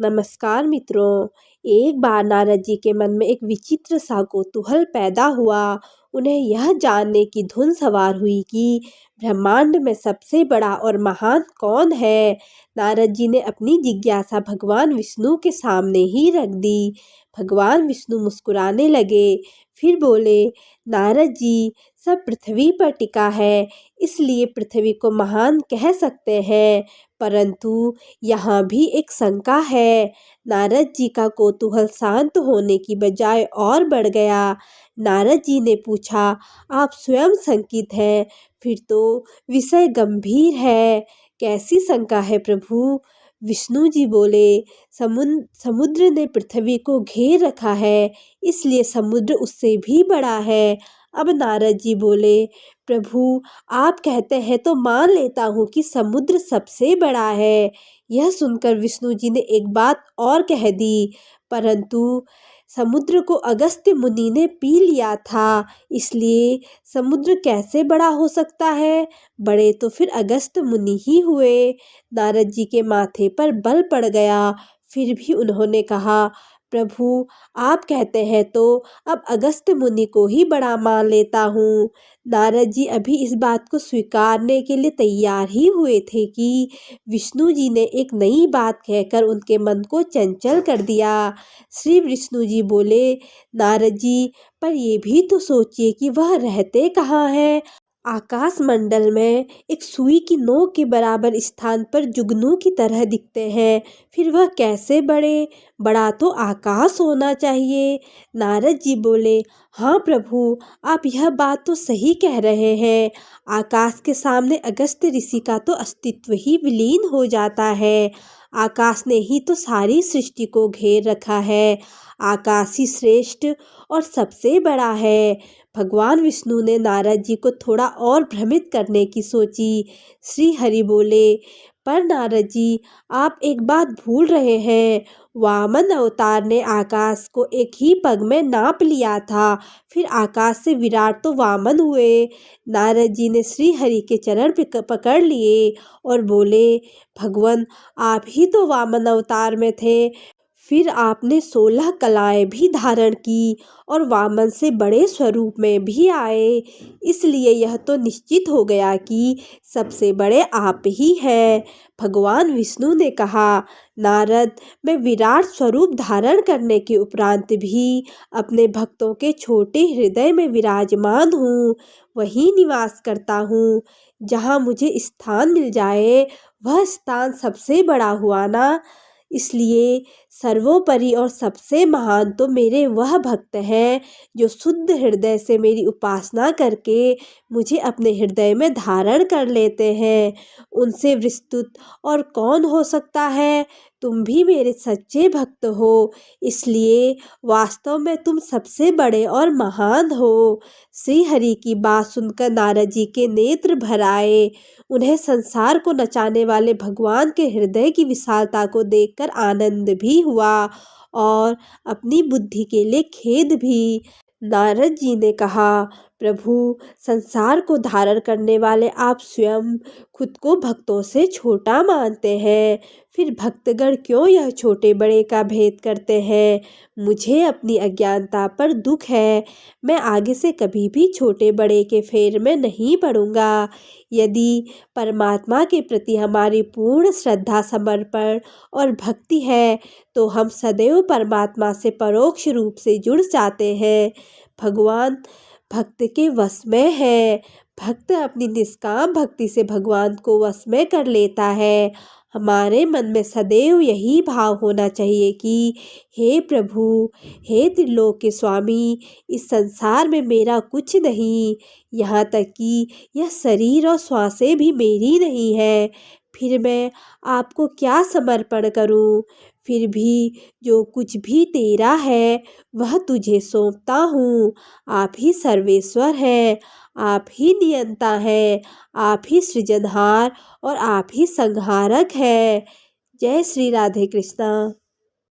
नमस्कार मित्रों। एक बार नारद जी के मन में एक विचित्र सा कौतूहल पैदा हुआ। उन्हें यह जानने की धुन सवार हुई कि ब्रह्मांड में सबसे बड़ा और महान कौन है। नारद जी ने अपनी जिज्ञासा भगवान विष्णु के सामने ही रख दी। भगवान विष्णु मुस्कुराने लगे, फिर बोले, नारद जी, सब पृथ्वी पर टिका है, इसलिए पृथ्वी को महान कह सकते हैं, परंतु यहाँ भी एक शंका है। नारद जी का कौतूहल शांत होने की बजाय और बढ़ गया। नारद जी ने पूछा, आप स्वयं शंकित हैं, फिर तो विषय गंभीर है। कैसी शंका है प्रभु? विष्णु जी बोले, समुद्र ने पृथ्वी को घेर रखा है, इसलिए समुद्र उससे भी बड़ा है। अब नारद जी बोले, प्रभु, आप कहते हैं तो मान लेता हूँ कि समुद्र सबसे बड़ा है। यह सुनकर विष्णु जी ने एक बात और कह दी, परंतु समुद्र को अगस्त्य मुनि ने पी लिया था, इसलिए समुद्र कैसे बड़ा हो सकता है? बड़े तो फिर अगस्त्य मुनि ही हुए। नारद जी के माथे पर बल पड़ गया, फिर भी उन्होंने कहा, प्रभु, आप कहते हैं तो अब अगस्त्य मुनि को ही बड़ा मान लेता हूँ। नारद जी अभी इस बात को स्वीकारने के लिए तैयार ही हुए थे कि विष्णु जी ने एक नई बात कहकर उनके मन को चंचल कर दिया। श्री विष्णु जी बोले, नारद जी, पर ये भी तो सोचिए कि वह रहते कहाँ हैं। आकाश मंडल में एक सुई की नोक के बराबर स्थान पर जुगनू की तरह दिखते हैं, फिर वह कैसे बड़े? बड़ा तो आकाश होना चाहिए। नारद जी बोले, हाँ प्रभु, आप यह बात तो सही कह रहे हैं। आकाश के सामने अगस्त्य ऋषि का तो अस्तित्व ही विलीन हो जाता है। आकाश ने ही तो सारी सृष्टि को घेर रखा है। आकाश ही श्रेष्ठ और सबसे बड़ा है। भगवान विष्णु ने नारद जी को थोड़ा और भ्रमित करने की सोची। श्री हरि बोले, पर नारद जी, आप एक बात भूल रहे हैं। वामन अवतार ने आकाश को एक ही पग में नाप लिया था, फिर आकाश से विराट तो वामन हुए। नारद जी ने श्री हरि के चरण पकड़ लिए और बोले, भगवान, आप ही तो वामन अवतार में थे, फिर आपने 16 कलाएं भी धारण की और वामन से बड़े स्वरूप में भी आए, इसलिए यह तो निश्चित हो गया कि सबसे बड़े आप ही हैं। भगवान विष्णु ने कहा, नारद, मैं विराट स्वरूप धारण करने के उपरांत भी अपने भक्तों के छोटे हृदय में विराजमान हूँ, वहीं निवास करता हूँ। जहाँ मुझे स्थान मिल जाए वह स्थान सबसे बड़ा हुआ ना। इसलिए सर्वोपरि और सबसे महान तो मेरे वह भक्त हैं जो शुद्ध हृदय से मेरी उपासना करके मुझे अपने हृदय में धारण कर लेते हैं। उनसे विस्तृत और कौन हो सकता है? तुम भी मेरे सच्चे भक्त हो, इसलिए वास्तव में तुम सबसे बड़े और महान हो। श्री हरि की बात सुनकर नारद जी के नेत्र भर आए। उन्हें संसार को नचाने वाले भगवान के हृदय की विशालता को देखकर आनंद भी हुआ और अपनी बुद्धि के लिए खेद भी। नारद जी ने कहा, प्रभु, संसार को धारण करने वाले आप स्वयं खुद को भक्तों से छोटा मानते हैं, फिर भक्तगण क्यों यह छोटे बड़े का भेद करते हैं? मुझे अपनी अज्ञानता पर दुख है। मैं आगे से कभी भी छोटे बड़े के फेर में नहीं पड़ूंगा। यदि परमात्मा के प्रति हमारी पूर्ण श्रद्धा, समर्पण और भक्ति है तो हम सदैव परमात्मा से परोक्ष रूप से जुड़ जाते हैं। भगवान भक्त के वश में है। भक्त अपनी निष्काम भक्ति से भगवान को वश में कर लेता है। हमारे मन में सदैव यही भाव होना चाहिए कि हे प्रभु, हे त्रिलोक के स्वामी, इस संसार में मेरा कुछ नहीं, यहाँ तक कि यह शरीर और श्वासें भी मेरी नहीं है, फिर मैं आपको क्या समर्पण करूं? फिर भी जो कुछ भी तेरा है वह तुझे सौंपता हूँ। आप ही सर्वेश्वर हैं, आप ही नियंता हैं, आप ही सृजनहार और आप ही संहारक हैं। जय श्री राधे कृष्णा।